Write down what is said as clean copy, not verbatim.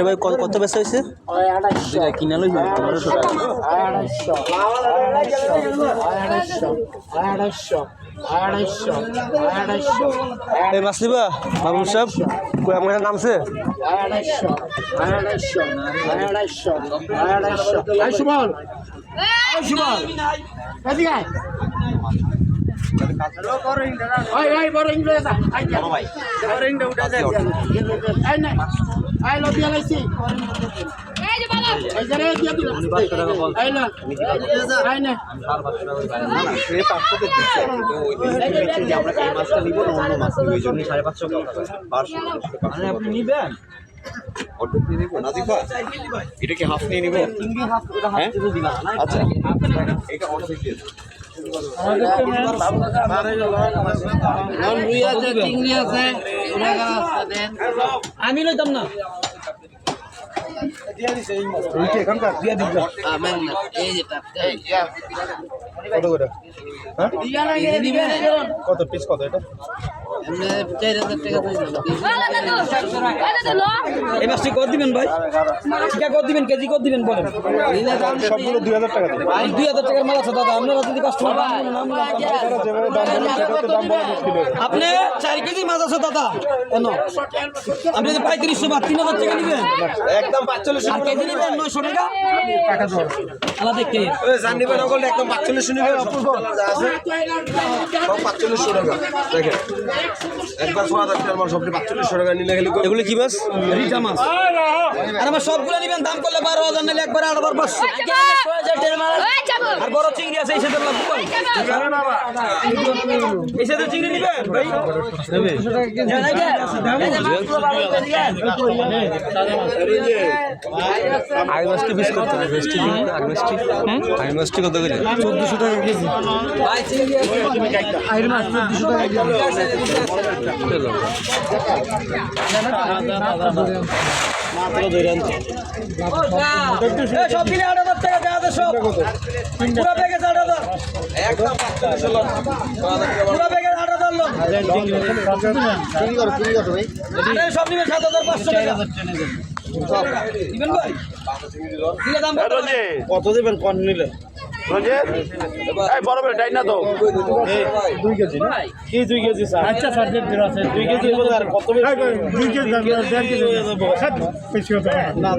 ভাই কত বেচা হয়েছে? কিনা লই 1500 মাছ নিবা মামুন সাহেব? আমার নামছে আপনি নিবেন? এটা কি হাফ নিয়ে নিব? আচ্ছা আমি লইতাম না কত পিস কত এটা? এই মাছটি কত দিবেন ভাই? ঠিকা কত দিবেন? কেজি কত দিবেন বলেন? সবগুলো 2000 টাকা। 2000 টাকার মাল আছে দাদা। আপনারা যদি কাস্টমার আপনি 4 কেজি মাছ আছে দাদা, কেন আপনি যদি 3500 বা 3000 টাকা নিবেন একদম 45 আর কেজি নিবেন 900 টাকা আলাদা দেখতে জানিবেন ওগুলো একদম 4500 নিবেন অপূর্ব আছে সব 4500 টাকা দেখেন একবার 6000 টাকার মাল সবটি 4500 টাকা নিলে গেলে এগুলো কি মাছ? রিটা মাছ। আর আমার সবগুলো নিবেন দাম করলে 12000 নিলে একবার 8500 আর বড় চিংড়ি আছে এই সাথে লাগবে এই সাথে চিংড়ি নিবেন ভাই আই মাছটি বিশ করতে হবে বেস্টি আই মাছটি কত করে? 1400 টাকা কেজি ভাই চিংড়ি আই মাছ 1400 টাকা কেজি মাত্র ধরে আনছে সব কিনে 8000 টাকা দেওয়া আছে সব পুরো প্যাকেজ 8000 একদম 4500 লোক পুরো প্যাকেজ 8000 লোক চিংড়ি করো ভাই আরে সব নিবে 7500 টাকা দিবেন ভাই দিলে দাম কত দিবেন কোন নিলে রঞ্জিত এই বড় বড় ডাই না তো 2 কেজি না কি 2 কেজি স্যার আচ্ছা স্যার যে দিরা আছে 2 কেজি আর কত 2 কেজি দাম 1.5 কেজি হয়ে যাবে 7 বেশি হবে না